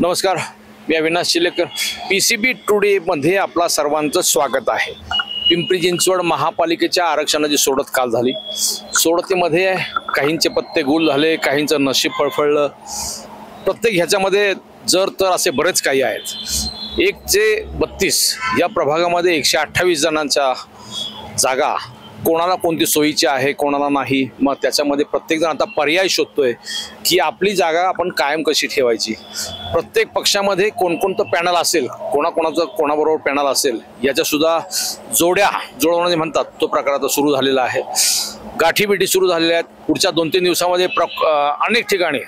नमस्कार, मी Avinash शिलेकर. PCB today मध्ये आपला सर्वांचं स्वागत आहे. पिंपरी चिंचवड महापालिकेच्या आरक्षणाची सोडत काल झाली. सोडतीमध्ये काहींचे पत्ते गुल झाले, काहींचं नशीब फळफळलं. प्रत्येक ह्याच्यामध्ये जर तर असे बरेच काही आहेत. 1 ते 32 या प्रभागामध्ये 128 जणांच्या जागा कोणाला कोणती सोयीची आहे, कोणाला नाही. मग त्याच्यामध्ये प्रत्येकजण आता पर्याय शोधतोय की आपली जागा आपण कायम कशी ठेवायची. प्रत्येक पक्षामध्ये कोणकोणतं पॅनल असेल, कोणाकोणाचं कोणाबरोबर पॅनल असेल, याच्या सुद्धा जोड्या जुळवणे म्हणतात तो प्रकार आता सुरू झालेला आहे. गाठीबिठी सुरू झालेल्या आहेत. पुढच्या 2-3 दिवसामध्ये अनेक ठिकाणी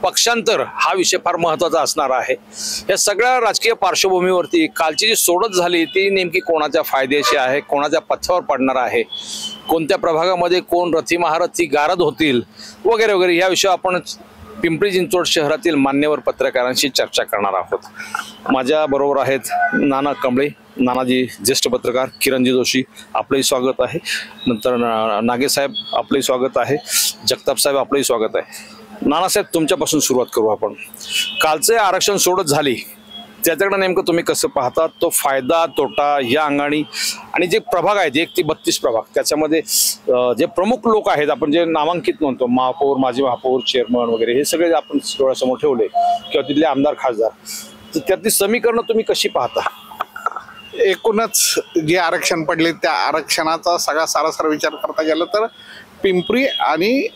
पक्षांतर हा विषय फार महत्त्वाचा असणार आहे. या सगळ्या राजकीय पार्श्वभूमीवरती कालची जी सोडत झाली ती नेमकी कोणाच्या फायद्याची आहे, कोणाच्या पथ्यावर पडणार आहे, कोणत्या प्रभागामध्ये कोण रथी महारथी गारद होतील वगैरे वगैरे या विषयावर आपण पिंपरी चिंचवड शहरातील मान्यवर पत्रकारांशी चर्चा करणार आहोत. माझ्या बरोबर आहेत नाना कांबळे, नानाजी ज्येष्ठ पत्रकार, किरणजी जोशी आपलंही स्वागत आहे. नंतर नागेसाहेब आपलंही स्वागत आहे. जगताप साहेब आपलंही स्वागत आहे. नानासाहेब, तुमच्यापासून सुरुवात करू आपण. कालचे आरक्षण सोडत झाली त्याच्याकडे नेमकं तुम्ही कसं पाहता? तो फायदा तोटा या अंगाने आणि जे प्रभाग आहेत 1 ते 32 प्रभाग, त्याच्यामध्ये जे प्रमुख लोक आहेत, आपण जे नामांकित म्हणतो, महापौर, माजी महापौर, चेअरमन वगैरे, हे सगळे आपण डोळ्यासमोर ठेवले किंवा तिथले आमदार खासदार, तर त्यातली समीकरणं तुम्ही कशी पाहता? एकूणच जे आरक्षण पडले त्या आरक्षणाचा सगळा सारासार विचार करता गेला तर पिंपरी आणि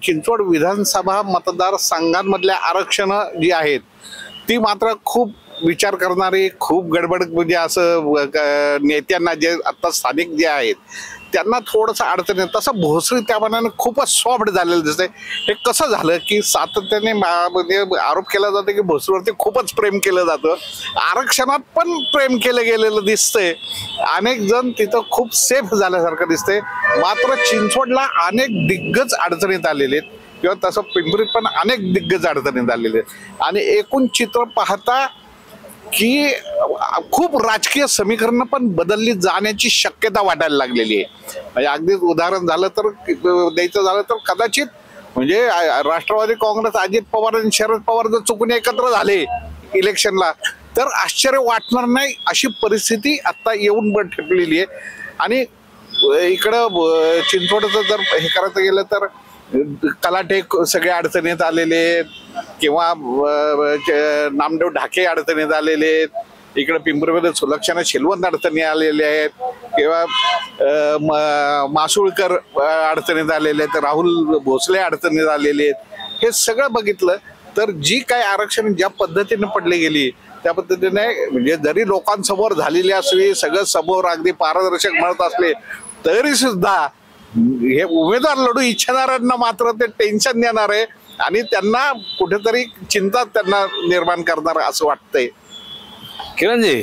चिंचवड विधानसभा मतदारसंघांमधल्या आरक्षणं जी आहेत ती मात्र खूप विचार करणारी, खूप गडबड, म्हणजे असं नेत्यांना जे आता स्थानिक जे आहेत त्यांना थोडंसं अडचण आहे. तसं भोसरी त्या मनाने खूपच सॉफ्ट झालेलं दिसतंय. हे कसं झालं की सातत्याने म्हणजे आरोप केला जातो की भोसरीवरती खूपच प्रेम केलं जातं, आरक्षणात पण प्रेम केलं गेलेलं दिसतंय. अनेक जण तिथं खूप सेफ झाल्यासारखं दिसतंय. मात्र चिंचवडला अनेक दिग्गज अडचणीत आलेले आहेत किंवा तसं पिंपरीत पण अनेक दिग्गज अडचणीत आलेले आहेत. आणि एकूण चित्र पाहता की खूप राजकीय समीकरणं पण बदलली जाण्याची शक्यता वाटायला लागलेली आहे. म्हणजे अगदीच उदाहरण झालं तर द्यायचं झालं तर कदाचित म्हणजे राष्ट्रवादी काँग्रेस, अजित पवार आणि शरद पवार जर चुकून एकत्र झाले इलेक्शनला तर आश्चर्य वाटणार नाही अशी परिस्थिती आता येऊन ठेपलेली आहे. आणि इकडं चिंचवडचं जर हे करायचं गेलं तर कलाटे सगळे अडचणीत आलेले किंवा नामदेव ढाके अडचणीत आलेले आहेत. इकडे पिंपरीमध्ये सुलक्षणा शिलवंत अडचणी आलेल्या आहेत किंवा मासुळकर अडचणीत आलेले आहेत, राहुल भोसले अडचणीत आलेले आहेत. हे सगळं बघितलं तर जी काय आरक्षण ज्या पद्धतीने पडली गेली त्या पद्धतीने म्हणजे जरी लोकांसमोर झालेली असली, सगळं समोर अगदी पारदर्शक म्हणत असले तरी सुद्धा हे उमेदवार लढू इच्छिणाऱ्यांना मात्र ते टेन्शन देणार आहे आणि त्यांना कुठेतरी चिंता त्यांना निर्माण करणार असं वाटतंय. किरणजी,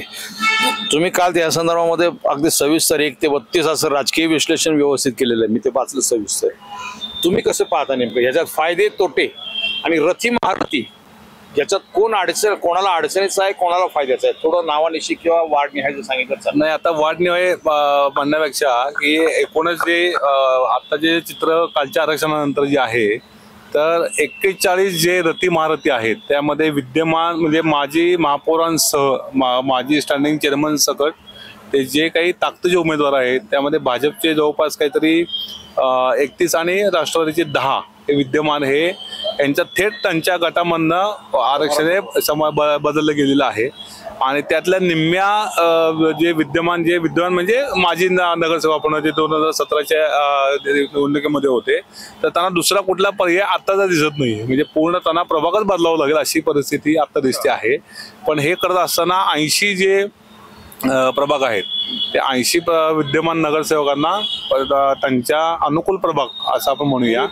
तुम्ही काल त्या संदर्भामध्ये अगदी सविस्तर 1 ते 32 असं राजकीय विश्लेषण व्यवस्थित केलेलं आहे. मी ते वाचलं सविस्तर. तुम्ही कसं पाहता नेमकं ह्याच्यात फायदे तोटे आणि रथी महारथी याच्यात कोणाला अडचणीचं आहे, कोणाला फायद्याचं आहे? थोडं नावानिशी किंवा वाढ निहायचं सांगितलं नाही. आता वाढ निहाय म्हणण्यापेक्षा की एकूणच जे आता जे चित्र कालच्या आरक्षणानंतर जे आहे तर 41 जे रथी महारथी आहेत त्यामध्ये विद्यमान म्हणजे माजी महापौरांसह माजी स्टँडिंग चेअरमन सकट ते जे काही ताकदीचे उमेदवार आहेत त्यामध्ये भाजपचे जवळपास काहीतरी 31 आणि राष्ट्रवादीचे 10 हे विद्यमान हे यांच्या थेट त्यांच्या गटामधनं आरक्षण बदललं गेलेलं आहे. आणि त्यातल्या निम्म्या जे विद्यमान म्हणजे माजी नगरसेवक आपण जे 2017च्या निवडणुकीमध्ये होते तर त्यांना दुसरा कुठला पर्याय आत्ताचा दिसत नाही. म्हणजे पूर्ण त्यांना प्रभागच बदलावं लागेल अशी परिस्थिती आता दिसते आहे. पण हे करत असताना 80 जे प्रभाग आहेत ते 80 विद्यमान नगरसेवकांना त्यांच्या अनुकूल प्रभाग असं आपण म्हणूया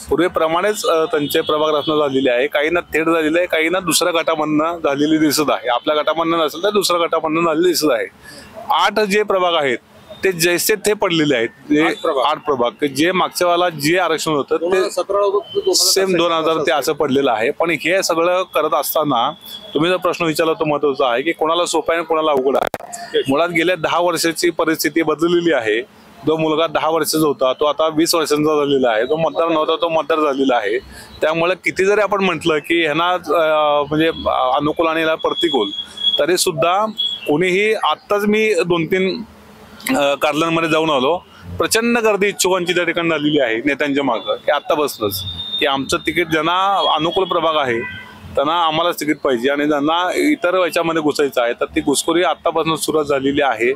पूर्वीप्रमाणेच त्यांचे प्रभाग रचना झालेली आहे. काहींना थेट झालेली आहे, काहींना दुसऱ्या गटामधनं झालेली दिसत आहे. आपल्या गटामधनं नसेल तर दुसऱ्या गटामधनं झालेली दिसत आहे. 8 जे प्रभाग आहेत ते जैसे ते पडलेले आहेत. 8 प्रभाग जे मागच्या वेळेला जे आरक्षण होतं ते सेम 2000 ते असं पडलेलं आहे. पण हे सगळं करत असताना तुम्ही जो प्रश्न विचारला तो महत्वाचा आहे की कोणाला सोपं आहे आणि कोणाला अवघड आहे. मुळात गेल्या 10 वर्षाची परिस्थिती बदललेली आहे जो मुलगा 10 वर्षाचा होता तो आता 20 वर्षांचा झालेला आहे, जो मतदार नव्हता तो मतदार झालेला आहे. त्यामुळे किती जरी आपण म्हटलं की ह्यांना म्हणजे अनुकूल आणि प्रतिकूल, तरी सुद्धा कोणीही, आत्ताच मी 2-3 कार्यालयांमध्ये जाऊन आलो, प्रचंड गर्दी इच्छुकांची त्या ठिकाणी झालेली आहे नेत्यांच्या मागं, की आत्ता बसलंच की आमचं तिकीट ज्यांना अनुकूल प्रभाग आहे त्यांना आम्हालाच तिकीट पाहिजे आणि ज्यांना इतर याच्यामध्ये घुसायचं आहे तर ती घुसखोरी आत्तापासून सुरुवात झालेली आहे.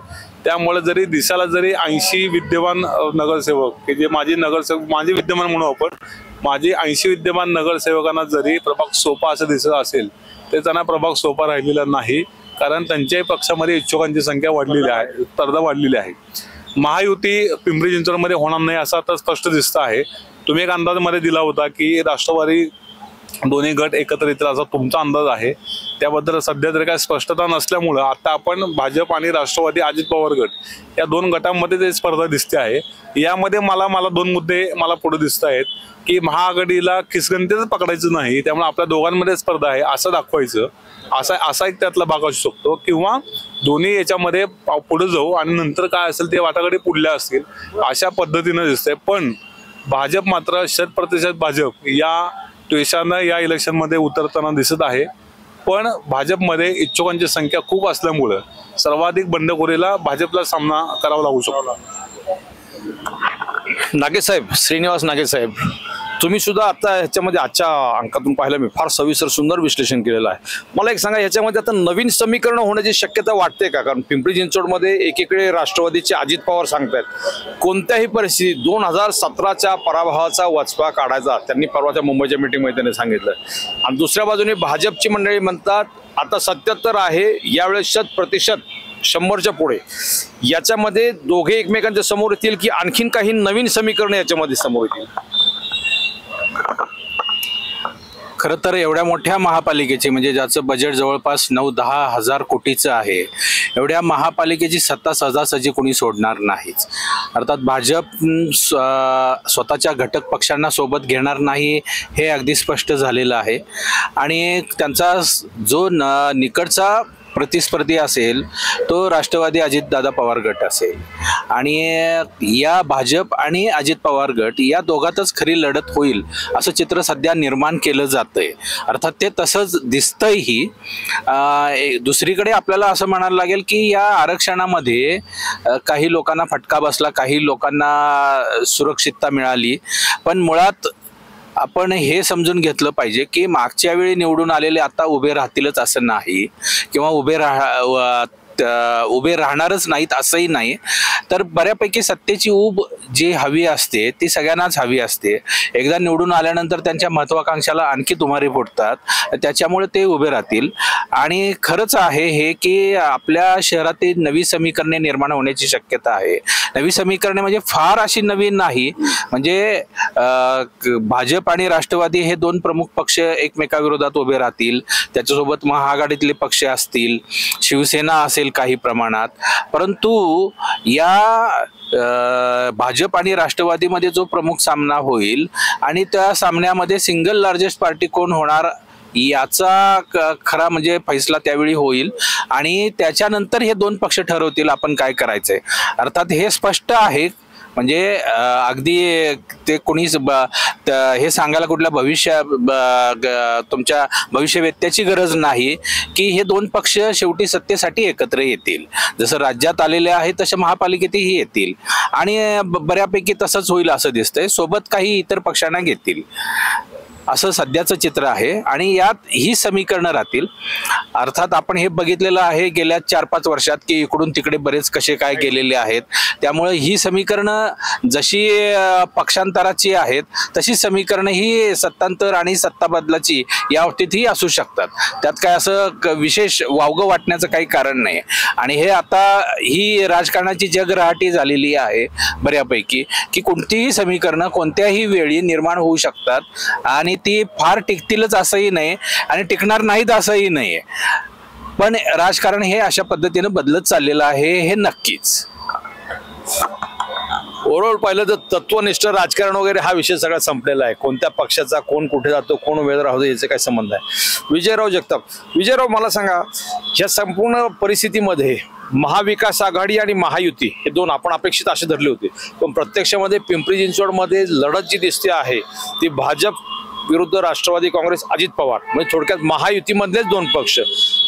त्यामुळे जरी दिसायला जरी 80 विद्यमान नगरसेवक, की जे माझे नगरसेवक माझे विद्यमान म्हणू आपण, माझे 80 विद्यमान नगरसेवकांना जरी प्रभाग सोपा असं दिसत असेल तर त्यांना प्रभाग सोपा राहिलेला नाही, कारण त्यांच्याही पक्षामध्ये इच्छुकांची संख्या वाढलेली आहे, स्पर्धा वाढलेली आहे. महायुती पिंपरी चिंचवडमध्ये होणार नाही असं आता स्पष्ट दिसतं आहे. तुम्ही एक अंदाजामध्ये दिला होता की राष्ट्रवादी दोन्ही गट एकत्र येतील असा तुमचा अंदाज आहे. त्याबद्दल सध्या तरी काही स्पष्टता नसल्यामुळं आता आपण भाजप आणि राष्ट्रवादी अजित पवार गट या 2 गटांमध्ये ते स्पर्धा दिसते आहे. यामध्ये मला 2 मुद्दे मला पुढे दिसत आहेत की महाआघाडीला खिसगंतीच पकडायचं नाही, त्यामुळे आपल्या दोघांमध्ये स्पर्धा आहे असं दाखवायचं, असा एक त्यातला भाग असू शकतो. किंवा दोन्ही याच्यामध्ये पुढे जाऊ आणि नंतर काय असेल ते वाटाघाटी पुढल्या असतील अशा पद्धतीनं दिसतंय. पण भाजप मात्र 100% भाजप या द्वेषानं या इलेक्शनमध्ये उतरताना दिसत आहे. पण भाजपमध्ये इच्छुकांची संख्या खूप असल्यामुळं सर्वाधिक बंडखोरीला भाजपला सामना करावा लागू शकतो. नागेसाहेब, श्रीनिवास नागेसाहेब, तुम्ही सुद्धा आता ह्याच्यामध्ये आजच्या अंकातून पाहिलं मी फार सविस्तर सुंदर विश्लेषण केलेलं आहे. मला एक सांगा, ह्याच्यामध्ये आता नवीन समीकरण होण्याची शक्यता वाटते का? कारण पिंपरी चिंचवडमध्ये एकीकडे राष्ट्रवादीचे अजित पवार सांगतायत कोणत्याही परिस्थितीत 2017च्या पराभवाचा वचपा काढायचा, त्यांनी परवाच्या मुंबईच्या मीटिंगमध्ये त्यांनी सांगितलं. आणि दुसऱ्या बाजूने भाजपची मंडळी म्हणतात आता 77 आहे, यावेळेस 100% 100च्या पुढे. याच्यामध्ये दोघे एकमेकांच्या समोर येतील की आणखीन काही नवीन समीकरण याच्यामध्ये समोर येतील? खरं तर एवढ्या मोठ्या महापालिकेची, म्हणजे ज्याचं बजेट जवळपास 9-10 हजार कोटीचं आहे, एवढ्या महापालिकेची सत्ता सहजासहजी कोणी सोडणार नाहीच. अर्थात भाजप स्वतःच्या घटक पक्षांना सोबत घेणार नाही हे अगदी स्पष्ट झालेलं आहे. आणि त्यांचा जो निकटचा प्रतिस्पर्धी असेल तो राष्ट्रवादी अजितदादा पवार गट असेल. आणि या भाजप आणि अजित पवार गट या दोघातच खरी लढत होईल असं चित्र सध्या निर्माण केलं जातंय. अर्थात ते तसंच दिसतंही. दुसरीकडे आपल्याला असं म्हणायला लागेल की या आरक्षणामध्ये काही लोकांना फटका बसला, काही लोकांना सुरक्षितता मिळाली, पण मुळात आपण हे समजून घेतलं पाहिजे की मागच्या वेळी निवडून आलेले आता उभे राहतीलच असं नाही, किंवा उभे राहणारच नाहीत असंही नाही. तर बऱ्यापैकी सत्तेची ऊब जी हवी असते ती सगळ्यांनाच हवी असते. एकदा निवडून आल्यानंतर त्यांच्या महत्वाकांक्षाला आणखी तुमारी फुटतात, त्याच्यामुळे ते उभे राहतील. आणि खरंच आहे हे की आपल्या शहरातील नवी समीकरणे निर्माण होण्याची शक्यता आहे. नवी समीकरणे म्हणजे फार अशी नवीन नाही, म्हणजे भाजप आणि राष्ट्रवादी हे 2 प्रमुख पक्ष एकमेकाविरोधात उभे राहतील, त्याच्यासोबत महाआघाडीतले पक्ष असतील, शिवसेना असेल काही प्रमाणात. परंतु या भाजप आणि राष्ट्रवादीमध्ये जो प्रमुख सामना होईल आणि त्या सामन्यामध्ये सिंगल लार्जेस्ट पार्टी कोण होणार याचा खरा म्हणजे फैसला त्यावेळी होईल. आणि त्याच्यानंतर हे 2 पक्ष ठरवतील आपण काय करायचंय. अर्थात हे स्पष्ट आहे, म्हणजे अगदी ते कोणीच हे सांगायला कुठल्या तुमच्या भविष्यवेत्याची गरज नाही की हे 2 पक्ष शेवटी सत्तेसाठी एकत्र येतील. जसं राज्यात आलेले आहे तसे महापालिकेतही येतील आणि बऱ्यापैकी तसंच होईल असं दिसतंय. सोबत काही इतर पक्षांना घेतील असं सध्याचं चित्र आहे. आणि यात ही समीकरणं राहतील. अर्थात आपण हे बघितलेलं आहे गेल्या 4-5 वर्षात की इकडून तिकडे बरेच कसे काय गेलेले आहेत. त्यामुळे ही समीकरणं जशी पक्षांतराची आहेत तशी समीकरणं ही सत्तांतर आणि सत्ता बदलाची या बाबतीतही असू शकतात. त्यात काय असं विशेष वावगं वाटण्याचं काही कारण नाही. आणि हे आता ही राजकारणाची जगरहाटी झालेली आहे बऱ्यापैकी की कोणतीही समीकरणं कोणत्याही वेळी निर्माण होऊ शकतात आणि ती फार टिकतीलच असंही नाही आणि टिकणार नाहीत असंही नाही. पण राजकारण हे अशा पद्धतीने बदलत चाललेलं आहे हे नक्कीच. ओव्हरऑल पाहिलं तर तत्वनिष्ठ राजकारण वगैरे हा विषय सगळा संपलेला आहे. कोणत्या पक्षाचा कोण कुठे जातो, कोण उमेदवार राहतो याचे काय संबंध आहे. विजयराव जगताप, विजयराव मला सांगा, या संपूर्ण परिस्थितीमध्ये महाविकास आघाडी आणि महायुती हे दोन आपण अपेक्षित असे धरले होते, पण प्रत्यक्षामध्ये पिंपरी चिंचवडमध्ये लढत जी दिसते आहे ती भाजप विरुद्ध राष्ट्रवादी काँग्रेस अजित पवार, म्हणजे थोडक्यात महायुतीमधलेच दोन पक्ष.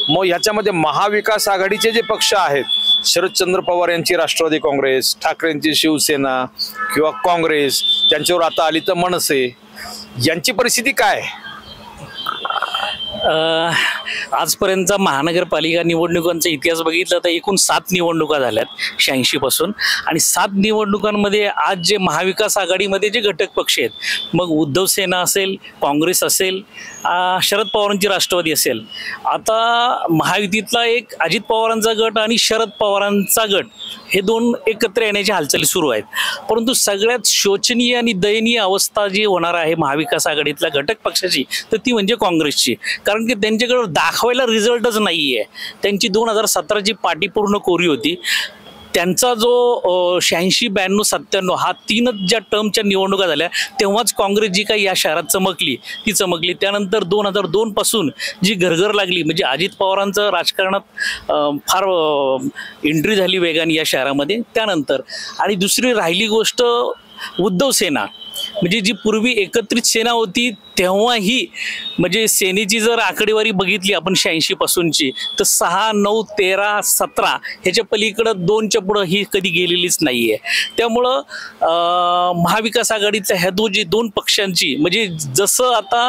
मग ह्याच्यामध्ये महाविकास आघाडीचे जे पक्ष आहेत, शरदचंद्र पवार यांची राष्ट्रवादी काँग्रेस, ठाकरेंची शिवसेना किंवा काँग्रेस, त्यांच्यावर आता आली तर मनसे, यांची परिस्थिती काय? आजपर्यंतचा महानगरपालिका निवडणुकांचा इतिहास बघितला तर एकूण 7 निवडणुका झाल्यात 86 पासून, आणि 7 निवडणुकांमध्ये आज जे महाविकास आघाडीमध्ये जे घटक पक्ष आहेत, मग उद्धव सेना असेल, काँग्रेस असेल, शरद पवारांची राष्ट्रवादी असेल, आता महायुतीतला एक अजित पवारांचा गट आणि शरद पवारांचा गट हे दोन एकत्र येण्याची हालचाली सुरू आहेत. परंतु सगळ्यात शोचनीय आणि दयनीय अवस्था जी होणार आहे महाविकास आघाडीतल्या घटक पक्षाची तर ती म्हणजे काँग्रेसची. कारण की त्यांच्याकडे दाखवायला रिझल्टच नाही आहे. त्यांची 2017ची पाटी पूर्ण कोरी होती. त्यांचा जो 86, 92, 97 हा 3च ज्या टर्मच्या निवडणुका झाल्या तेव्हाच काँग्रेस जी काही या शहरात चमकली ती चमकली. त्यानंतर 2002 पासून जी घरघर लागली, म्हणजे अजित पवारांचं राजकारणात फार एंट्री झाली वेगाने या शहरामध्ये त्यानंतर. आणि दुसरी राहिली गोष्ट उद्धव सेना, म्हणजे जी पूर्वी एकत्रित सेना होती तेव्हाही, म्हणजे सेनेची जर आकडेवारी बघितली आपण 86 पासूनची तर 6, 9, 13, 17 ह्याच्या पलीकडं 2च्या पुढं ही कधी गेलेलीच नाही आहे. त्यामुळं महाविकास आघाडीतल्या ह्या दोन पक्षांची, म्हणजे जसं आता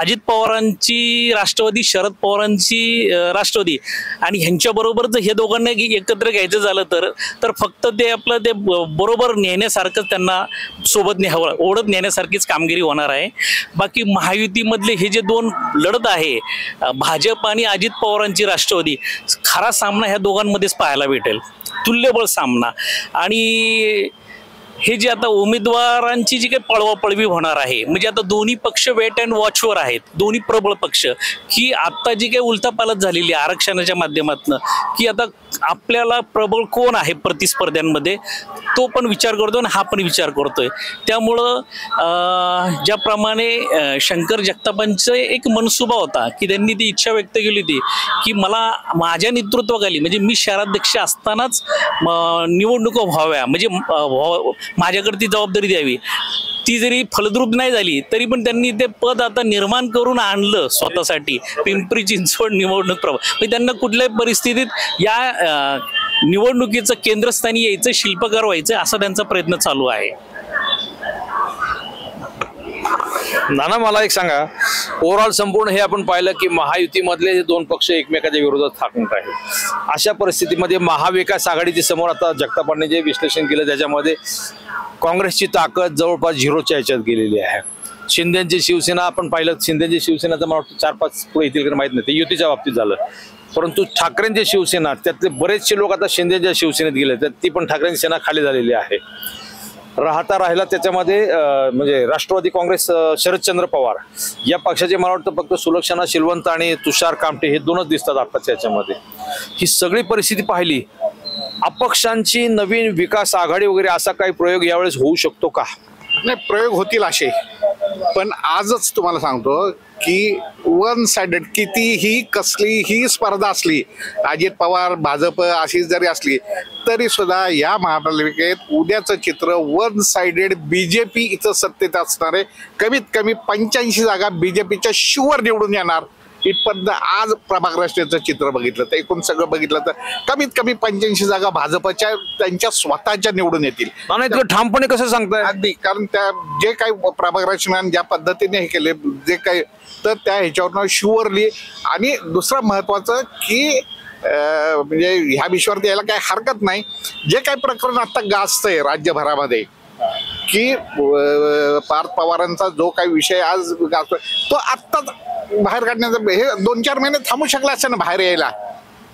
अजित पवारांची राष्ट्रवादी, शरद पवारांची राष्ट्रवादी आणि ह्यांच्याबरोबर जर हे दोघांना एकत्र घ्यायचं झालं तर फक्त ते आपलं ते बरोबर नेण्यासारखं त्यांना सोबत न्यावं, ओढत नेण्यासारखीच कामगिरी होणार आहे. बाकी महायुतीमधले हे जे दोन लढत आहे, भाजप आणि अजित पवारांची राष्ट्रवादी, खरा सामना ह्या दोघांमध्येच पाहायला भेटेल, तुल्यबळ सामना. आणि हे जे आता उमेदवारांची जी काही पळवापळवी होणार आहे, म्हणजे आता दोन्ही पक्ष वेट अँड वॉचवर आहेत, दोन्ही प्रबळ पक्ष, की आता जी काही उलथापालथ झालेली आहे आरक्षणाच्या माध्यमातून, की आता आपल्याला प्रबळ कोण आहे प्रतिस्पर्ध्यांमध्ये तो पण विचार करतो आणि हा पण विचार करतोय. त्यामुळं ज्याप्रमाणे शंकर जगतापांचं एक मनसुबा होता की त्यांनी ती इच्छा व्यक्त केली होती की मला माझ्या नेतृत्वाखाली, म्हणजे मी शहराध्यक्ष असतानाच निवडणुका व्हाव्या, म्हणजे माझ्याकडे ती जबाबदारी द्यावी. ती जरी फलद्रूप नाही झाली तरी पण त्यांनी ते पद आता निर्माण करून आणलं स्वतःसाठी, पिंपरी चिंचवड निवडणूक प्रभाग. म्हणजे त्यांना कुठल्याही परिस्थितीत या निवडणुकीचं केंद्रस्थानी यायचं, शिल्पकार व्हायचं असा त्यांचा प्रयत्न चालू आहे. नाना, मला एक सांगा, ओव्हरऑल संपूर्ण हे आपण पाहिलं की महायुतीमधले हे दोन पक्ष एकमेकाच्या विरोधात ठाकून आहेत. अशा परिस्थितीमध्ये महाविकास आघाडीच्या समोर आता जगतापांनी जे विश्लेषण केलं त्याच्यामध्ये काँग्रेसची ताकद जवळपास 0च्या ह्याच्यात गेलेली आहे. शिंदेची शिवसेना आपण पाहिलं, शिंदेची शिवसेनाचं मला वाटतं 4-5 पुढे येतील का माहित नाही, ते युतीच्या बाबतीत झालं. परंतु ठाकरेंची शिवसेना, त्यातले बरेचसे लोक आता शिंदेच्या शिवसेनेत गेले, तर ती पण ठाकरेंची सेना खाली झालेली आहे. राहिला त्याच्यामध्ये म्हणजे राष्ट्रवादी काँग्रेस, शरदचंद्र पवार या पक्षाचे मला वाटतं फक्त सुलक्षणा शिलवंत आणि तुषार कामटे हे दोनच दिसतात आताच्या याच्यामध्ये. ही सगळी परिस्थिती पाहिली, अपक्षांची नवीन विकास आघाडी वगैरे असा काही प्रयोग यावेळेस होऊ शकतो का? नाही, प्रयोग होतील असे, पण आजच तुम्हाला सांगतो की वन साइडेड कितीही कसलीही स्पर्धा असली, अजित पवार भाजप अशी जरी असली तरी सुद्धा या महापालिकेत उद्याचं चित्र वन साइडेड बीजेपी इथं सत्तेत असणार आहे. कमीत कमी 85 जागा बीजेपीच्या शुअर निवडून येणार. इथपर्यंत आज प्रभाग रचनेचं चित्र बघितलं तर, एकूण सगळं बघितलं तर कमीत कमी 85 जागा भाजपच्या त्यांच्या स्वतःच्या निवडून येतील. नाही, ठामपणे कसं सांगताय? अगदी, कारण त्या जे काही प्रभाग रचना ज्या पद्धतीने हे केले, जे काही तर त्या ह्याच्यावरनं शुअरली. आणि दुसरं महत्वाचं की म्हणजे ह्या विषयावरती यायला काही हरकत नाही, जे काही प्रकरण आता गाजतंय राज्यभरामध्ये की पार्थ पवारांचा जो काही विषय आज गाजतोय तो आत्ताच बाहेर काढण्याचा, हे 2-4 महिने थांबू शकला असं ना बाहेर यायला,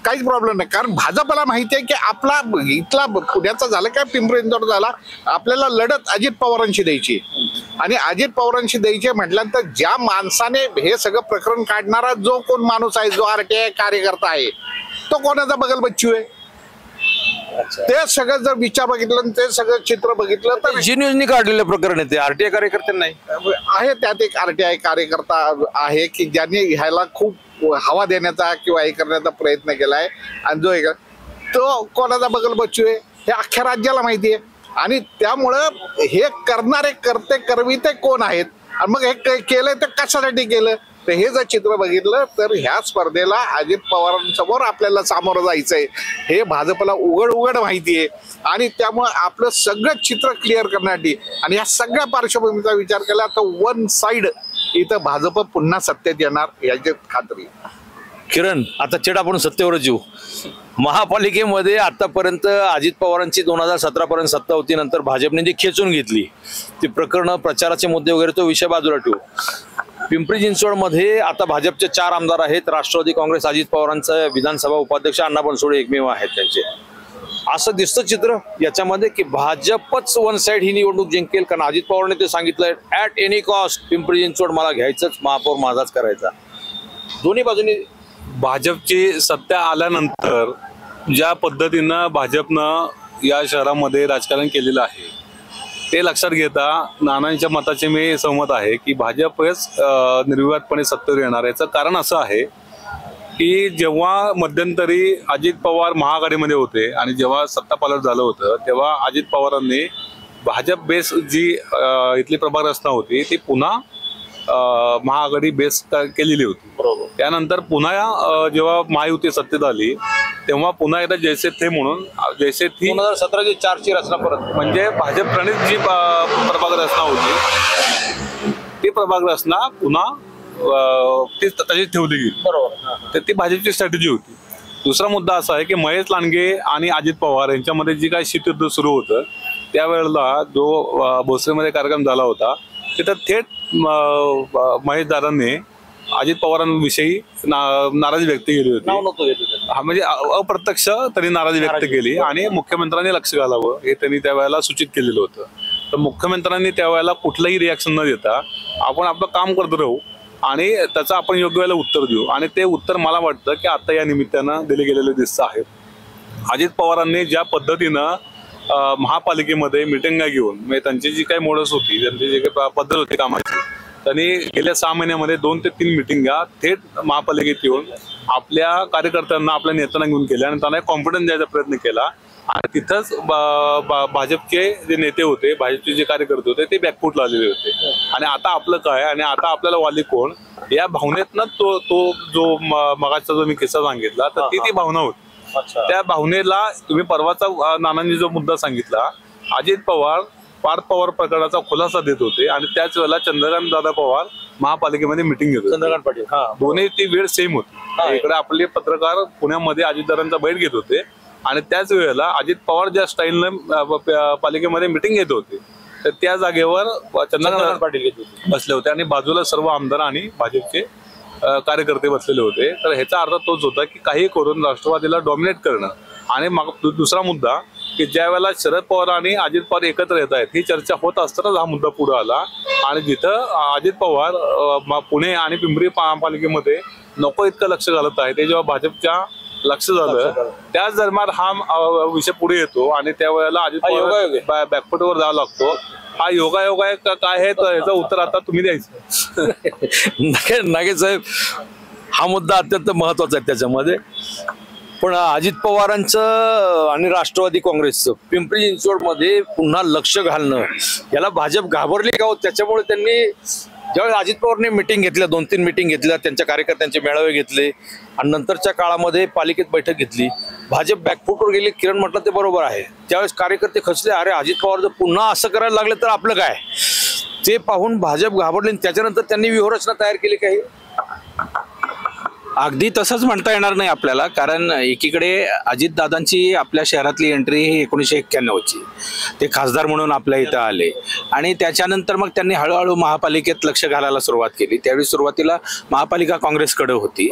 काहीच प्रॉब्लेम नाही. कारण भाजपला माहिती आहे की आपला इथला पुण्याचा झाला काय पिंपरी चिंचवड झाला, आपल्याला लढत अजित पवारांशी द्यायची. आणि अजित पवारांशी द्यायचे म्हटल्यानंतर ज्या माणसाने हे सगळं प्रकरण काढणारा जो कोण माणूस आहे, जो RTI कार्यकर्ता आहे, तो कोणाचा बगल बच्चू आहे. ते सगळं जर विचार बघितलं, ते सगळं चित्र बघितलं तर जी न्यूजनी काढलेलं प्रकरण आहे ते RTI कार्यकर्ते नाही आहे. त्यात एक RTI कार्यकर्ता आहे की ज्याने ह्याला खूप हवा देण्याचा किंवा हे करण्याचा प्रयत्न केलाय आणि जो तो कोणाचा बगल बच्चू आहे हे अख्ख्या राज्याला माहिती आहे आणि त्यामुळं हे करणारे करते करविते कोण आहेत आणि मग हे केलंय तर कशासाठी केलं तर हे जर चित्र बघितलं तर ह्या स्पर्धेला अजित पवारांसमोर आपल्याला सामोरं जायचंय हे भाजपला उघड माहिती आहे आणि त्यामुळे आपलं सगळं चित्र क्लिअर करण्यासाठी आणि या सगळ्या पार्श्वभूमीचा विचार केला तर वन साइड इथं भाजप पुन्हा सत्तेत येणार याची खात्री. किरण, आता चेड आपण सत्तेवरच येऊ. महापालिकेमध्ये आतापर्यंत अजित पवारांची 2017 पर्यंत सत्ता होती, नंतर भाजपने जी खेचून घेतली ती प्रकरण, प्रचाराचे मुद्दे वगैरे तो विषय बाजूला ठेवू. पिंपरी चिंचवडमध्ये आता भाजपचे 4 आमदार आहेत. राष्ट्रवादी काँग्रेस अजित पवारांचं विधानसभा उपाध्यक्ष अण्णा बनसोडे एकमेव आहेत त्यांचे. असं दिसतं चित्र याच्यामध्ये की भाजपच वन साइड ही निवडणूक जिंकेल, कारण अजित पवारांनी ते सांगितलंय at any cost Pimpri Chinchwad मला घ्यायचंच, महापौर माझाच करायचा. दोन्ही बाजूनी भाजपची सत्ता आल्यानंतर ज्या पद्धतीनं भाजपनं या शहरामध्ये राजकारण केलेलं आहे ते लक्षात घेता नानांच्या मताचे मी सहमत आहे की भाजपच निर्विवादपणे सत्तेवर येणार. याचं कारण असं आहे की जेव्हा मध्यंतरी अजित पवार महाआघाडीमध्ये होते आणि जेव्हा सत्तापालट झालं होतं तेव्हा अजित पवारांनी भाजप बेस जी इथली प्रभाग रचना होती ती पुन्हा महाआघाडी बेस केलेली होती. त्यानंतर पुन्हा जेव्हा महायुती सत्तेत आली तेव्हा पुन्हा एकदा जैसे थे म्हणून जैसे थी 2017ची 4ची रचना परत, म्हणजे भाजप प्रणित जी प्रभाग रचना होती ती प्रभाग रचना पुन्हा ती तशीच ठेवली गेली. बरोबर, तर ती भाजपची स्ट्रॅटेजी होती. दुसरा मुद्दा असा आहे की महेश लांडगे आणि अजित पवार यांच्यामध्ये जी काही शीतयुद्ध सुरू होतं त्यावेळेला जो भोसरीमध्ये कार्यक्रम झाला होता तिथं थेट महेश दादांनी अजित पवारांविषयी नाराजी व्यक्त केली होती. हा म्हणजे अप्रत्यक्ष त्यांनी नाराजी व्यक्त केली आणि मुख्यमंत्र्यांनी लक्ष घालावं हे त्यांनी त्यावेळेला सूचित केलेलं होतं. तर मुख्यमंत्र्यांनी त्यावेळेला कुठलंही रिॲक्शन न देता आपण आपलं काम करत राहू आणि त्याचं आपण योग्य वेळेला उत्तर देऊ आणि ते उत्तर मला वाटतं की आता या निमित्तानं दिले गेलेले दिसतं आहे. अजित पवारांनी ज्या पद्धतीनं महापालिकेमध्ये मिटिंगा घेऊन म्हणजे त्यांची जी काही मोडस होती, त्यांची जी काही पद्धत होती कामाची, त्यांनी गेल्या 6 महिन्यामध्ये 2 ते 3 मिटिंगा थेट महापालिकेत येऊन आपल्या कार्यकर्त्यांना, आपल्या नेत्यांना घेऊन केल्या आणि त्यांना कॉन्फिडन्स द्यायचा प्रयत्न केला आणि तिथंच भाजपचे जे नेते होते, भाजपचे जे कार्यकर्ते होते ते बॅकफूटला आलेले होते. आणि आता आपलं काय आणि आता आपल्याला वाली कोण या भावनेतनं तो जो मगाचा जो मी किस्सा सांगितला तर ती भावना होती. त्या भावनेला तुम्ही परवाचा नानांनी जो मुद्दा सांगितला, अजित पवार पार्थ पवार प्रकरणाचा खुलासा देत होते आणि त्याच वेळेला चंद्रकांत दादा पवार महापालिकेमध्ये मिटिंग घेत होते. चंद्रकांत पाटील, दोन्ही ती वेळ सेम होती. इकडे आपले पत्रकार पुण्यामध्ये अजितदारांचा बैठ घेत होते आणि त्याच वेळेला अजित पवार ज्या स्टाईलने पालिकेमध्ये मिटिंग घेत होते तर त्या जागेवर चंद्रकांत पाटील बसले होते आणि बाजूला सर्व आमदार आणि भाजपचे कार्यकर्ते बसलेले होते. तर ह्याचा अर्थ तोच होता की काही करून राष्ट्रवादीला डॉमिनेट करणं. आणि मग दुसरा मुद्दा की ज्या वेळेला शरद पवार आणि अजित पवार एकत्र येत आहेत ही चर्चा होत असतानाच हा मुद्दा पुढे आला आणि जिथं अजित पवार पुणे आणि पिंपरी महापालिकेमध्ये नको इतकं लक्ष घालत आहे ते जेव्हा भाजपच्या लक्ष झालं त्याच दरम्यान हा विषय पुढे येतो आणि त्यावेळेला अजित पवार बॅकफुटवर जावं लागतो. हा योगायोग आहे का काय आहे तर याचं उत्तर आता तुम्ही द्यायचं. नागे साहेब, हा मुद्दा अत्यंत महत्वाचा आहे त्याच्यामध्ये. पण अजित पवारांचं आणि राष्ट्रवादी काँग्रेसचं पिंपरी चिंचवडमध्ये पुन्हा लक्ष घालणं याला भाजप घाबरली का हो? त्याच्यामुळे त्यांनी ज्यावेळेस अजित पवारने मिटिंग घेतल्या, 2-3 मिटिंग घेतल्या, त्यांच्या कार्यकर्त्यांचे मेळावे घेतले आणि नंतरच्या काळामध्ये पालिकेत बैठक घेतली, भाजप बॅकफुटवर गेली. किरण म्हटलं ते बरोबर आहे. त्यावेळेस कार्यकर्ते खचले, अरे अजित पवार जर पुन्हा असं करायला लागले तर आपलं काय. ते पाहून भाजप घाबरले. त्याच्यानंतर त्यांनी व्यूहरचना तयार केली. काही अगदी तसंच म्हणता येणार नाही आपल्याला, कारण एकीकडे अजितदादांची आपल्या शहरातली एंट्री ही 1991ची, ते खासदार म्हणून आपल्या इथं आले आणि त्याच्यानंतर मग त्यांनी हळूहळू महापालिकेत लक्ष घालायला सुरुवात केली. त्यावेळी सुरुवातीला महापालिका काँग्रेसकडे होती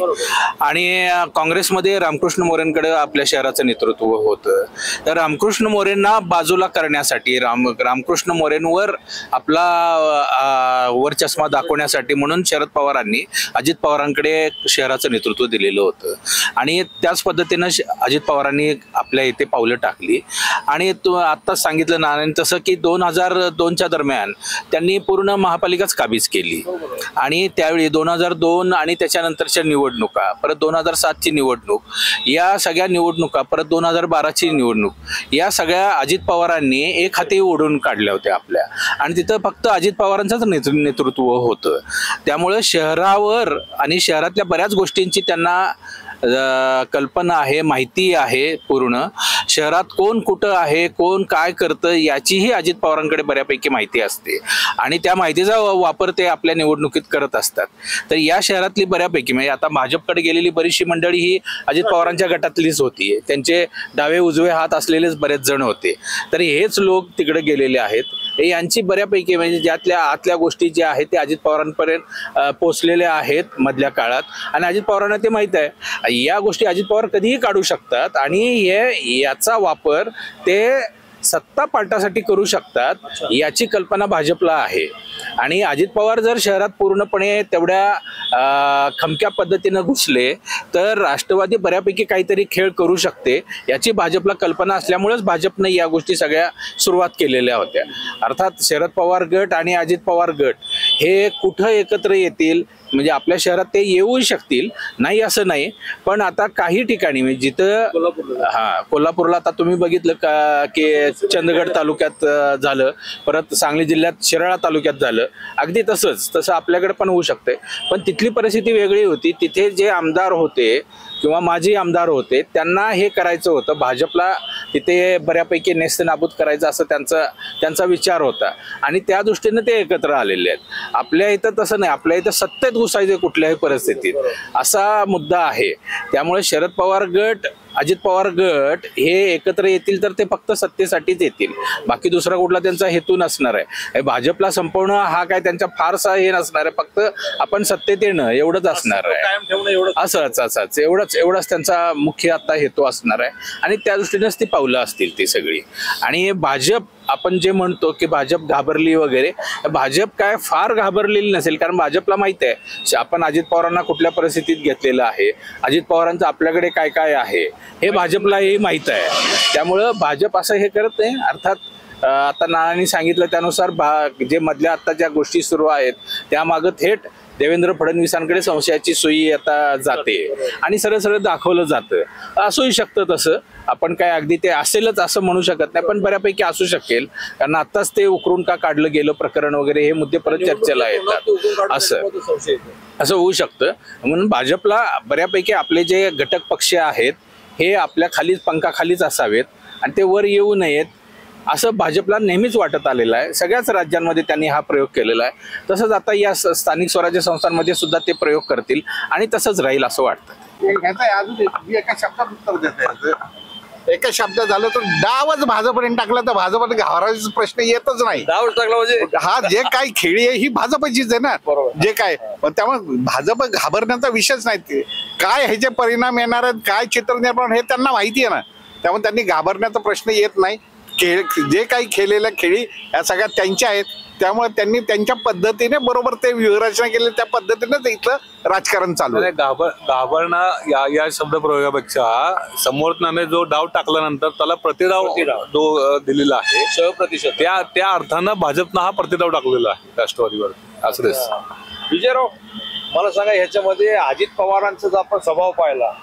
आणि काँग्रेसमध्ये रामकृष्ण मोरेंकडे आपल्या शहराचं नेतृत्व होतं. तर रामकृष्ण मोरेंना बाजूला करण्यासाठी, रामकृष्ण मोरेंवर आपला वर चष्मा दाखवण्यासाठी म्हणून शरद पवारांनी अजित पवारांकडे शहराचं नेतृत्व दिलेलं होतं आणि त्याच पद्धतीनं अजित पवारांनी आपल्या इथे पावलं टाकली. आणि तो आत्ताच सांगितलं नानांनी तसं की 2002च्या दरम्यान त्यांनी पूर्ण महापालिकाच काबीज केली. आणि त्यावेळी 2002 आणि त्याच्यानंतरच्या निवडणुका, परत 2007ची निवडणूक, या सगळ्या निवडणुका, परत 2012ची निवडणूक, या सगळ्या अजित पवारांनी एक हाती ओढून काढल्या होत्या आपल्या. आणि तिथं फक्त अजित पवारांचंच नेतृत्व होतं. त्यामुळे शहरावर आणि शहरातल्या बऱ्याच गोष्टींची त्यांना कल्पना आहे, माहिती आहे. पूर्ण शहरात कोण कुठं आहे, कोण काय करतं याचीही अजित पवारांकडे बऱ्यापैकी माहिती असते आणि त्या माहितीचा वापर ते आपल्या निवडणुकीत करत असतात. तर या शहरातली बऱ्यापैकी म्हणजे आता भाजपकडे गेलेली बरीचशी मंडळी ही अजित पवारांच्या गटातलीच होती. त्यांचे डावे उजवे हात असलेलेच बरेच जण होते. तर हेच लोक तिकडे गेलेले आहेत. यांची बऱ्यापैकी म्हणजे ज्यातल्या आतल्या गोष्टी ज्या आहेत ते अजित पवारांपर्यंत पोहोचलेल्या आहेत मधल्या काळात. आणि अजित पवारांना ते माहीत आहे या गोष्टी अजित पवार कधीही काढू शकतात आणि याचा वापर ते सत्ता पालटासाठी करू शकतात याची कल्पना भाजपला आहे. आणि अजित पवार जर शहरात पूर्णपणे तेवढ्या खमक्या पद्धतीनं घुसले तर राष्ट्रवादी बऱ्यापैकी काहीतरी खेळ करू शकते याची भाजपला कल्पना असल्यामुळेच भाजपने या गोष्टी सगळ्या सुरुवात केलेल्या होत्या. अर्थात शरद पवार गट आणि अजित पवार गट हे कुठं एकत्र येतील म्हणजे आपल्या शहरात ते येऊ शकतील नाही असं नाही. पण आता काही ठिकाणी म्हणजे जिथं कोल्हापूरला आता तुम्ही बघितलं का की चंदगड तालुक्यात झालं, परत सांगली जिल्ह्यात शिराळा तालुक्यात झालं, अगदी तसं आपल्याकडे पण होऊ शकते. पण तिथली परिस्थिती वेगळी होती. तिथे जे आमदार होते किंवा माजी आमदार होते त्यांना हे करायचं होतं, भाजपला तिथे बऱ्यापैकी नेस्तनाबूत करायचं असं त्यांचा विचार होता आणि त्या दृष्टीने ते एकत्र आलेले आहेत. आपल्या इथं तसं नाही, आपल्या इथं सत्तेत घुसायचे कुठल्याही परिस्थितीत असा मुद्दा आहे. त्यामुळे शरद पवार गट अजित पवार गट हे एकत्र येतील तर ते फक्त सत्तेसाठीच येतील, बाकी दुसरा कुठला त्यांचा हेतू नसणार आहे. भाजपला संपवणं हा काय त्यांचा फारसा हे नसणार आहे, फक्त आपण सत्तेत येणं एवढंच असणार आहे. असंच एवढाच त्यांचा मुख्य आता हेतू असणार आहे आणि त्या दृष्टीनेच ती पावलं असतील ती सगळी. आणि भाजप आपण जे म्हणतो की भाजप घाबरली वगैरे, भाजप काय फार घाबरलेली नसेल, कारण भाजपला माहित आहे आपण अजित पवारांना कुठल्या परिस्थितीत घेतलेलं आहे, अजित पवारांचं आपल्याकडे काय काय आहे हे भाजपलाही माहित आहे. त्यामुळं भाजप असं हे करत नाही. अर्थात आता नानांनी सांगितलं त्यानुसार जे मधल्या आता ज्या गोष्टी सुरू आहेत त्यामागं थेट देवेंद्र फडणवीसांकडे संशयाची सुई आता जाते आणि सरळ दाखवलं जातं. असूही शकतं तसं, आपण काय अगदी ते असेलच असं म्हणू शकत नाही, पण बऱ्यापैकी असू शकेल, कारण आत्ताच ते उकरून का काढलं गेलं प्रकरण वगैरे हे मुद्दे परत चर्चेला येतात. असं होऊ शकतं. म्हणून भाजपला बऱ्यापैकी आपले जे घटक पक्ष आहेत हे आपल्या पंखाखालीच असावेत आणि ते वर येऊ नयेत असं भाजपला नेहमीच वाटत आलेलं आहे. सगळ्याच राज्यांमध्ये त्यांनी हा प्रयोग केलेला आहे. तसंच आता या स्थानिक स्वराज्य संस्थांमध्ये सुद्धा ते प्रयोग करतील आणि तसंच राहील असं वाटतं. एका शब्दात उत्तर देत एका शब्दात झालं तर डावच भाजपने टाकला तर भाजपने घाबरायचा प्रश्न येतच नाही. डाव टाकला म्हणजे हा जे काही खेळी आहे ही भाजपचीच आहे ना, जे काय. त्यामुळे भाजप घाबरण्याचा विषयच नाही. काय ह्याचे परिणाम येणार आहेत, काय चित्र निर्माण हे त्यांना माहिती आहे ना, त्यामुळे त्यांनी घाबरण्याचा प्रश्न येत नाही. जे काही खेळलेल्या खेळी या सगळ्या त्यांच्या आहेत, त्यामुळे त्यांनी त्यांच्या पद्धतीने बरोबर ते व्यूहरचना केली, त्या पद्धतीने इथलं राजकारण चालू आहे. घाबरणं या शब्दप्रयोगापेक्षा समोरच्याने जो डाव टाकल्यानंतर त्याला प्रतिडाव जो दिलेला आहे 100%, त्या अर्थानं भाजपनं हा प्रतिडाव टाकलेला आहे राष्ट्रवादीवर. असं विजयराव, मला सांगा ह्याच्यामध्ये अजित पवारांचा जर आपण स्वभाव पाहिला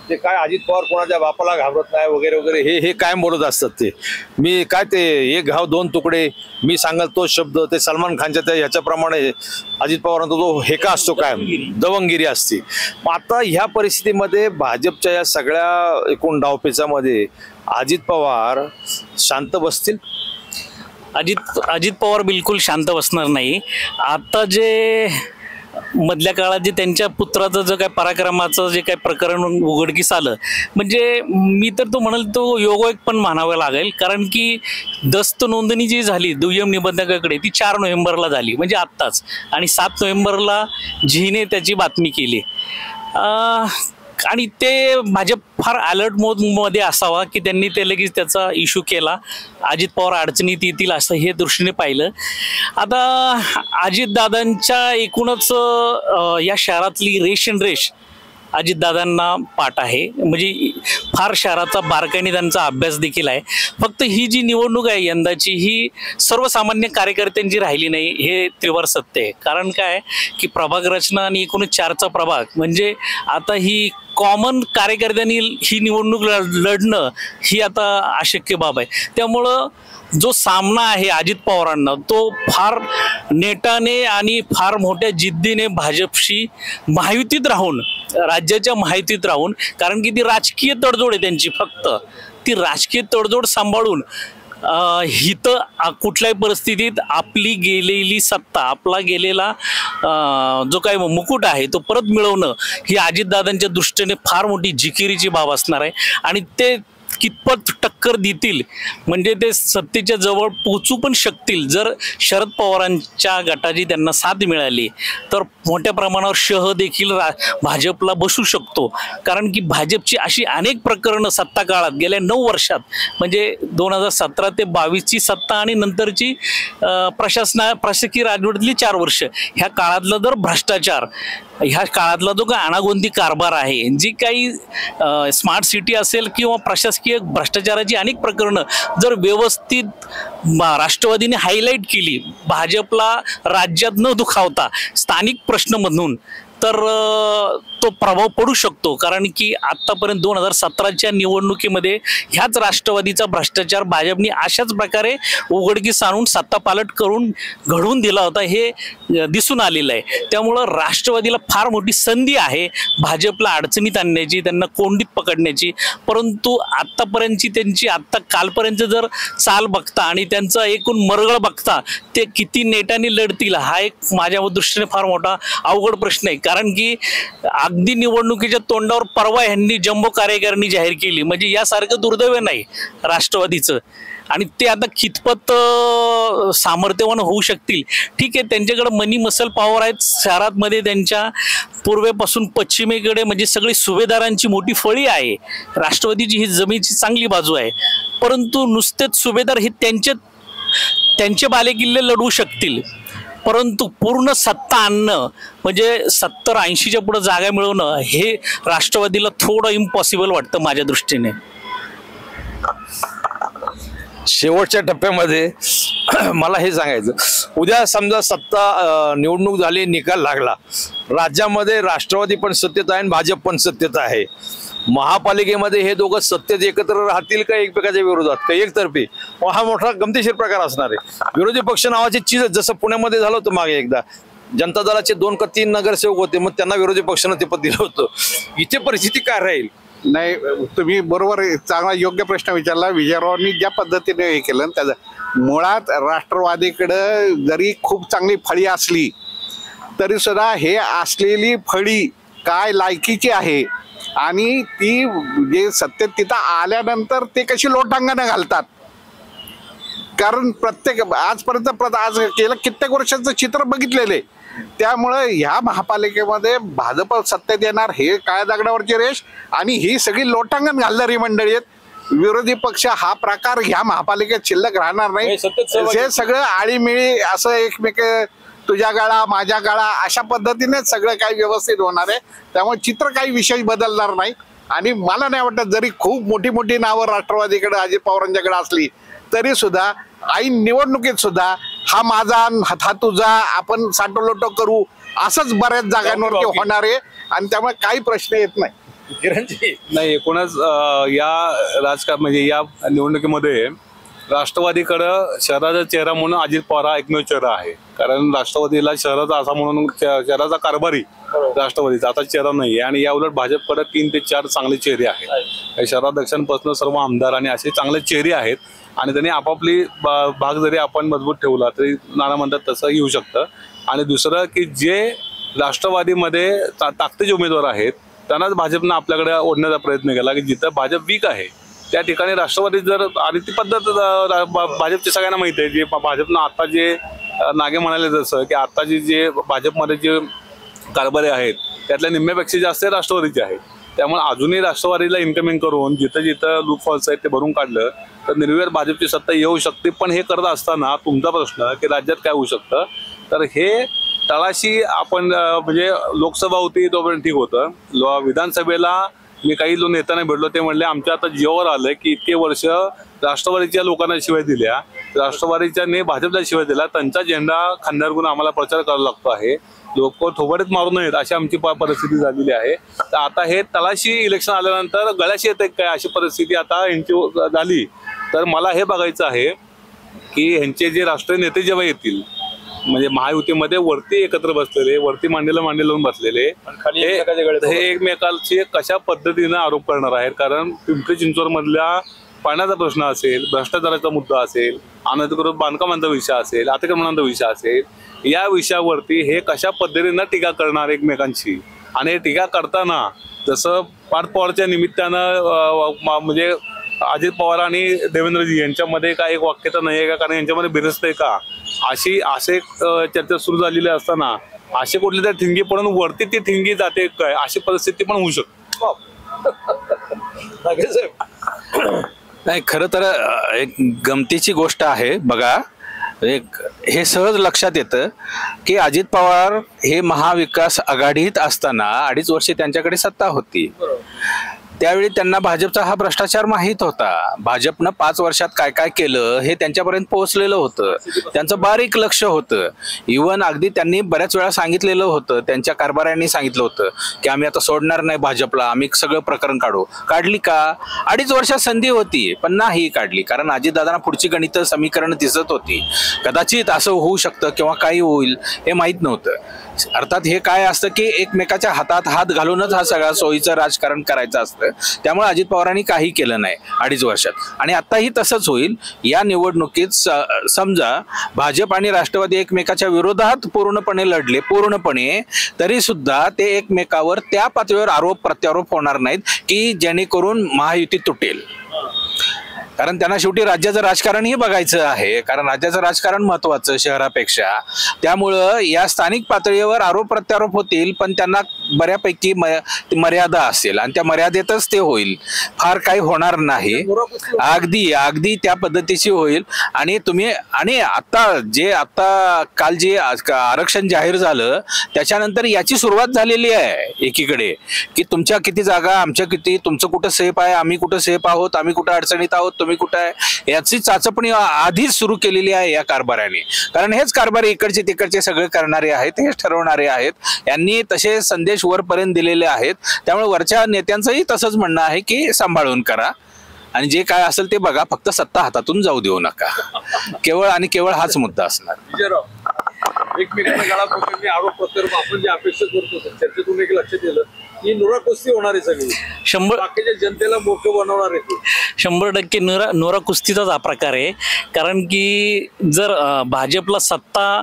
ते काय, अजित पवार कोणाच्या बापाला घाबरत नाही वगैरे वगैरे हे काय बोलत असतात. ते मी काय ते एक घाव दोन तुकडे, मी सांगाल तो शब्द, ते सलमान खानच्या त्या ह्याच्याप्रमाणे अजित पवारांचा तो हेका असतो काय दवंगिरी असते. मग आता ह्या परिस्थितीमध्ये भाजपच्या या सगळ्या एकूण डावपेचामध्ये अजित पवार शांत बसतील? अजित पवार बिलकुल शांत बसणार नाही. आता जे मधल्या काळात जे त्यांच्या पुत्राचं जो काय पराक्रमाचं जे काय प्रकरण उघडकीस आलं, म्हणजे मी तर तो म्हणाल तो योगायोग पण मानावा लागेल. कारण की दस्त नोंदणी जी झाली दुय्यम निबंधकाकडे ती 4 नोव्हेंबरला झाली, म्हणजे आत्ताच. आणि 7 नोव्हेंबरला झीने त्याची बातमी केली. आणि ते भाजप फार अलर्ट मोडमध्ये असावा की त्यांनी ते लगेच त्याचा इश्यू केला, अजित पवार अडचणीत येतील असं हे दृष्टीने पाहिलं. आता अजितदादांच्या एकूणच या शहरातली रेष अजितदादांना पाठ आहे, म्हणजे फार शहराचा बारकाईने त्यांचा अभ्यास देखील आहे. फक्त ही जी निवडणूक आहे यंदाची, ही सर्वसामान्य कार्यकर्त्यांची राहिली नाही, हे त्रिवार सत्य आहे. कारण काय की प्रभाग रचना आणि 1904चा प्रभाग म्हणजे आता ही कॉमन कार्यकर्त्यांनी ही निवडणूक लढणं ही आता अशक्य बाब आहे. त्यामुळं जो सामना आहे अजित पवारांना, तो फार नेटाने आणि फार मोठ्या जिद्दीने भाजपशी महायुतीत राहून, राज्याच्या महायुतीत राहून, कारण की ती राजकीय तडजोड आहे त्यांची, फक्त ती राजकीय तडजोड सांभाळून हिथं कुठल्याही परिस्थितीत आपली गेलेली सत्ता, आपला गेलेला जो काही मुकुट आहे तो परत मिळवणं ही अजितदादांच्या दृष्टीने फार मोठी जिकिरीची बाब असणार आहे. आणि ते कितपत टक्कर देतील, म्हणजे ते सत्तेच्या जवळ पोचू पण शकतील. जर शरद पवारांच्या गटाची त्यांना साथ मिळाली तर मोठ्या प्रमाणावर शह देखील भाजपला बसू शकतो. कारण की भाजपची अशी अनेक प्रकरणं सत्ता काळात गेल्या 9 वर्षात, म्हणजे 2017 ते 22ची सत्ता आणि नंतरची प्रशासकीय राजवटीतली 4 वर्ष, ह्या काळातला जर भ्रष्टाचार, ह्या काळातला जो काही अनागोंदी कारभार आहे, जी काही स्मार्ट सिटी असेल किंवा प्रशासकीय भ्रष्टाचाराची अनेक प्रकरणं जर व्यवस्थित राष्ट्रवादीने हायलाईट केली, भाजपला राज्यात न दुखावता स्थानिक प्रश्न म्हणून, तर तो प्रभाव पडू शकतो. कारण की आत्तापर्यंत 2017च्या निवडणुकीमध्ये ह्याच राष्ट्रवादीचा भ्रष्टाचार भाजपने अशाच प्रकारे उघडकीस आणून सत्ता पालट करून घडवून दिला होता, हे दिसून आलेलं आहे. त्यामुळं राष्ट्रवादीला फार मोठी संधी आहे भाजपला अडचणीत आणण्याची, त्यांना कोंडीत पकडण्याची. परंतु आत्तापर्यंतची त्यांची कालपर्यंत जर चाल बघता आणि त्यांचा एकूण मरगळ बघता, ते किती नेटाने लढतील हा एक माझ्या दृष्टीने फार मोठा अवघड प्रश्न आहे. कारण की अगदी निवडणुकीच्या तोंडावर परवा यांनी जम्बो कार्यकारिणी जाहीर केली, म्हणजे यासारखं दुर्दैव नाही राष्ट्रवादीचं. आणि ते आता कितपत सामर्थ्यवान होऊ शकतील, ठीक आहे, त्यांच्याकडे मनी मसल पॉवर आहेत. शहरातमध्ये त्यांच्या पूर्वेपासून पश्चिमेकडे म्हणजे सगळी सुभेदारांची मोठी फळी आहे. राष्ट्रवादीची ही जमीनची चांगली बाजू आहे. परंतु नुसतेच सुभेदार हे त्यांचे बालेकिल्ले लढवू शकतील, परंतु पूर्ण सत्ता आणणं म्हणजे 70-80च्या पुढे जागा मिळवणं हे राष्ट्रवादीला थोडं इम्पॉसिबल वाटतं माझ्या दृष्टीने. शेवटच्या टप्प्यामध्ये मला हे सांगायचं, उद्या समजा सत्ता निवडणूक झाली, निकाल लागला, राज्यामध्ये राष्ट्रवादी पण सत्तेत आहे आणि भाजप पण सत्तेत आहे. महापालिकेमध्ये हे दोघं सत्तेत एकत्र राहतील का एकमेकाच्या विरोधात, का एकतर्फी, हा मोठा गमतीशीर प्रकार असणार आहे. विरोधी पक्ष नावाची चीज, जसं पुण्यामध्ये झालं होतं मागे एकदा, जनता दलाचे 2 का 3 नगरसेवक होते, मग त्यांना विरोधी पक्षानं ते पद दिलं होतं. इथे परिस्थिती काय राहील? नाही, तुम्ही बरोबर चांगला योग्य प्रश्न विचारला. विजयरावांनी ज्या पद्धतीने हे केलं त्याचं, मुळात राष्ट्रवादीकडं जरी खूप चांगली फळी असली तरी सुद्धा हे असलेली फळी काय लायकीची आहे आणि ती जे सत्तेत तिथं आल्यानंतर ते कशी लोटांगणं घालतात. कारण प्रत्येक आजपर्यंत आज गेल्या कित्येक वर्षाचं चित्र बघितलेले. त्यामुळे ह्या महापालिकेमध्ये भाजप सत्तेत येणार हे काळ्या दगडावरची रेष, आणि ही सगळी लोटांगण घालणारी मंडळी आहेत. विरोधी पक्ष हा प्रकार ह्या महापालिकेत शिल्लक राहणार नाही. हे सगळं आळीमिळी असं एकमेक तुझ्या गाळा माझ्या गाळा अशा पद्धतीनेच सगळं काही व्यवस्थित होणार आहे. त्यामुळे चित्र काही विशेष बदलणार नाही. आणि मला नाही वाटत जरी खूप मोठी मोठी नावं राष्ट्रवादीकडे अजित पवारांच्याकडे असली तरी सुद्धा ऐन निवडणुकीत सुद्धा हा माझा हा तुझा आपण साठोलोटो करू असंच बऱ्याच जागांवरती होणार आहे. आणि त्यामुळे काही प्रश्न येत नाही. नाही, एकूणच या राजकारण म्हणजे या निवडणुकीमध्ये राष्ट्रवादीकडं शहराचा चेहरा म्हणून अजित पवार हा एकमेव चेहरा आहे. कारण राष्ट्रवादीला शहराचा असा म्हणून शहराचा कारभारी राष्ट्रवादीचा आता चेहरा नाही आहे. आणि या उलट भाजपकडे 3 ते 4 चांगले चेहरे आहेत. शहराध्यक्षांपासून सर्व आमदार आणि असे चांगले चेहरे आहेत. आणि त्यांनी आपापली भाग जरी आपण मजबूत ठेवला तरी नाना म्हणतात तसं येऊ शकतं. आणि दुसरं की जे राष्ट्रवादीमध्ये ताकदीचे उमेदवार आहेत त्यांनाच भाजपनं आपल्याकडे ओढण्याचा प्रयत्न केला की जिथं भाजप वीक आहे त्या ठिकाणी राष्ट्रवादी जर, आणि ती पद्धत भाजपची सगळ्यांना माहिती आहे. जे भाजपनं आता जे नागे म्हणाले जसं की आताची जे भाजपमध्ये जे कारभारी आहेत त्यातल्या निम्म्यापेक्षा जास्त राष्ट्रवादीचे आहेत. त्यामुळे अजूनही राष्ट्रवादीला इन्कमिंग करून जिथं जिथं लूप फॉल्स आहेत ते भरून काढलं तर निर्विवाद भाजपची सत्ता येऊ शकते. पण हे करत असताना तुमचा प्रश्न की राज्यात काय होऊ शकतं, तर हे तळाशी आपण म्हणजे लोकसभा होती तोपर्यंत ठीक होतं. विधानसभेला मी काही नेत्यांना भेटलो, ते म्हणले आमच्या आता जीवावर आलं की इतके वर्ष राष्ट्रवादीच्या लोकांना शिवाय दिल्या, राष्ट्रवादीच्या भाजपला शिवाय दिला, त्यांचा झेंडा खांद्यावर घेऊन आम्हाला प्रचार करावा लागतो आहे, लोक थोबडीत मारू नयेत अशी आमची परिस्थिती झालेली आहे. तर आता हे तळाशी इलेक्शन आल्यानंतर गळ्याशी येते काय अशी परिस्थिती आता यांची झाली. तर मला हे बघायचं आहे की ह्यांचे जे राष्ट्रीय नेते जेव्हा येतील, म्हणजे महायुतीमध्ये वरती एकत्र बसलेले, वरती मांडीला मांडी लावून बसलेले, हे एकमेकांचे कशा पद्धतीने आरोप करणार आहेत. कारण पिंपरी चिंचवड मधल्या पाण्याचा प्रश्न असेल, भ्रष्टाचाराचा मुद्दा असेल, अनधिकृत बांधकामांचा विषय असेल, अतिक्रमणांचा विषय असेल, या विषयावरती हे कशा पद्धतीनं टीका करणार एकमेकांची. आणि टीका करताना जसं पार्थ पवारच्या निमित्तानं म्हणजे अजित पवार आणि देवेंद्रजी यांच्यामध्ये काय एक वाक्यता नाही आहे का, कारण यांच्यामध्ये बिरसत आहे का, असे चर्चा सुरू झालेली असताना असे कुठले तर ठिणगी पडून वरती ती ठिणगी जाते काय अशी परिस्थिती पण होऊ शकते. नाही, खरं तर एक गमतीची गोष्ट आहे बघा. हे सहज लक्षात येतं की अजित पवार हे महाविकास आघाडीत असताना 2.5 वर्षे त्यांच्याकडे सत्ता होती. त्यावेळी त्यांना भाजपचा हा भ्रष्टाचार माहीत होता. भाजपनं 5 वर्षात काय काय केलं हे त्यांच्यापर्यंत पोहोचलेलं होतं. त्यांचं बारीक लक्ष होतं. इव्हन अगदी त्यांनी बऱ्याच वेळा सांगितलेलं होतं, त्यांच्या कारभाऱ्यांनी सांगितलं होतं की आम्ही आता सोडणार नाही भाजपला, आम्ही सगळं प्रकरण काढू. काढली का? 2.5 वर्षात संधी होती पण नाही काढली, कारण अजितदादांना पुढची गणित समीकरण दिसत होती. कदाचित असं होऊ शकतं किंवा काही होईल हे माहीत नव्हतं. अर्थात हे काय असतं की एकमेकाच्या हातात हात घालूनच हा सगळा सोयीचं राजकारण करायचं असतं. त्यामुळे अजित पवारांनी काही केलं नाही 2.5 वर्षात, आणि आताही तसंच होईल. या निवडणुकीत समजा भाजप आणि राष्ट्रवादी एकमेकाच्या विरोधात पूर्णपणे लढले, तरी सुद्धा ते एकमेकावर त्या पातळीवर आरोप प्रत्यारोप होणार नाहीत की जेणेकरून महायुती तुटेल. कारण त्यांना शेवटी राज्याचं राजकारणही बघायचं आहे, कारण राज्याचं राजकारण महत्वाचं शहरापेक्षा. त्यामुळं या स्थानिक पातळीवर आरोप प्रत्यारोप होतील, पण त्यांना बऱ्यापैकी मर्यादा असेल आणि त्या मर्यादेतच ते होईल. फार काही होणार नाही, अगदी त्या पद्धतीची होईल. आणि आता काल जे आरक्षण जाहीर झालं त्याच्यानंतर याची सुरुवात झालेली आहे एकीकडे, की तुमच्या किती जागा, आमच्या किती, तुमचं कुठं सेफ आहे, आम्ही कुठं सेफ आहोत, आम्ही कुठं अडचणीत आहोत, तुम्ही कुठं आहे, याची चाचपणी आधीच सुरू केलेली आहे या कारभाऱ्याने. कारण हेच कारभारी इकडचे तिकडचे सगळे करणारे आहेत, हेच ठरवणारे आहेत. यांनी तसे संदेश वरपर्यंत दिलेले आहेत. त्यामुळे वरच्या नेत्यांचंही तसंच म्हणणं आहे की सांभाळून करा आणि जे काय असेल ते बघा, फक्त सत्ता हातातून जाऊ देऊ नका. केवळ हाच मुद्दा असणार. एकमेकांना गळा आरोप प्रत्यारोप आपण जे अपेक्षा करतो चर्चेतून एक लक्षात येतं ही नुरा कुस्ती होणार आहे सगळी. 100 बाकीच्या जनतेला मोठं बनवणार आहे. 100% नुरा कुस्तीचाच हा प्रकार आहे. कारण की जर भाजपला सत्ता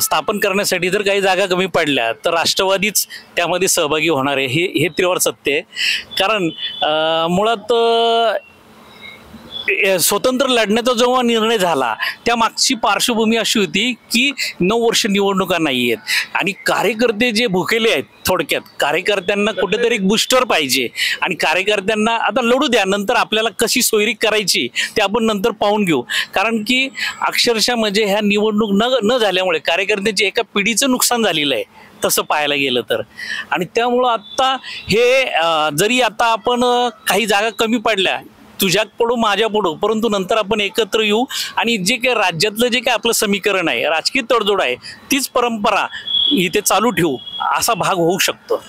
स्थापन करण्यासाठी जर काही जागा कमी पडल्या तर राष्ट्रवादीच त्यामध्ये सहभागी होणार आहे, हे तीव्र सत्य आहे. कारण मुळात स्वतंत्र लढण्याचा जेव्हा निर्णय झाला त्या मागची पार्श्वभूमी अशी होती की 9 वर्ष निवडणुका नाही आहेत आणि कार्यकर्ते जे भुकेले आहेत, थोडक्यात कार्यकर्त्यांना कुठेतरी एक बुस्टर पाहिजे आणि कार्यकर्त्यांना आता लढू द्या, नंतर आपल्याला कशी सोयरी करायची ते आपण नंतर पाहून घेऊ. कारण की अक्षरशः म्हणजे ह्या निवडणूक न झाल्यामुळे कार्यकर्त्यांचे एका पिढीचं नुकसान झालेलं आहे तसं पाहायला गेलं तर. आणि त्यामुळं आत्ता हे जरी आता आपण काही जागा कमी पडल्या, तुझ्यात पडू माझ्या पडू, परंतु नंतर आपण एकत्र येऊ आणि जे काही राज्यातलं जे काही आपलं समीकरण आहे, राजकीय तडजोड आहे, तीच परंपरा इथे चालू ठेवू असा भाग होऊ शकतो.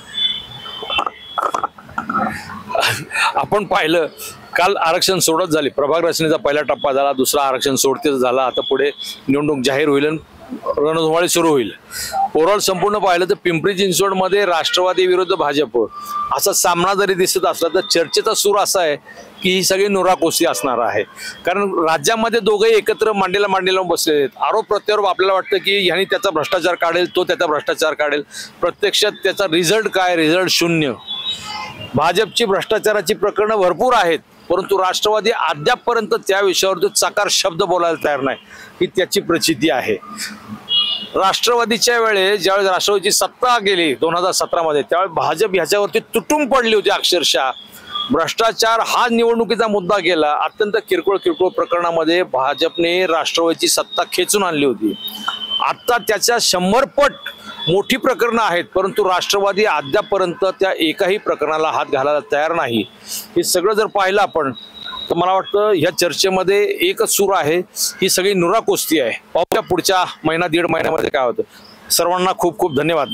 आपण पाहिलं काल आरक्षण सोडत झाली, प्रभाग रचनेचा पहिला टप्पा झाला, दुसरा आरक्षण सोडतेच झाला. आता पुढे निवडणूक जाहीर होईल, रणधुमाळी सुरू होईल. ओव्हरऑल संपूर्ण पाहिलं तर पिंपरी चिंचवडमध्ये राष्ट्रवादी विरुद्ध भाजप असा सामना जरी दिसत असला तर चर्चेचा सूर असा आहे की ही सगळी नुराकोसी असणार आहे. कारण राज्यामध्ये दोघेही एकत्र मांडीला बसलेले आहेत. आरोप प्रत्यारोप आपल्याला वाटतं की ह्यांनी त्याचा भ्रष्टाचार काढेल, तो त्याचा भ्रष्टाचार काढेल. प्रत्यक्षात त्याचा रिझल्ट काय? रिझल्ट 0. भाजपची भ्रष्टाचाराची प्रकरणं भरपूर आहेत, परंतु राष्ट्रवादी अद्यापपर्यंत त्या विषयावर चकार शब्द बोलायला तयार नाही, ही त्याची प्रचिती आहे. राष्ट्रवादीच्या वेळेस ज्यावेळेस राष्ट्रवादीची सत्ता गेली 2017 मध्ये, त्यावेळेस भाजप ह्याच्यावरती तुटून पडली होती. अक्षरशः भ्रष्टाचार हा निवडणुकीचा मुद्दा गेला. अत्यंत किरकोळ प्रकरणामध्ये भाजपने राष्ट्रवादीची सत्ता खेचून आणली होती. आता त्याच्या 100 पट मोठी प्रकरणं आहेत, परंतु राष्ट्रवादी अद्यापर्यंत त्या एकाही प्रकरणाला हात घालायला तयार नाही. हे सगळं जर पाहिलं आपण तर मला वाटतं ह्या चर्चेमध्ये एकच सूर आहे, ही सगळी नुरा कुस्ती आहे. पाहूया पुढच्या महिना दीड महिन्यामध्ये काय होतं. सर्वांना खूप खूप धन्यवाद.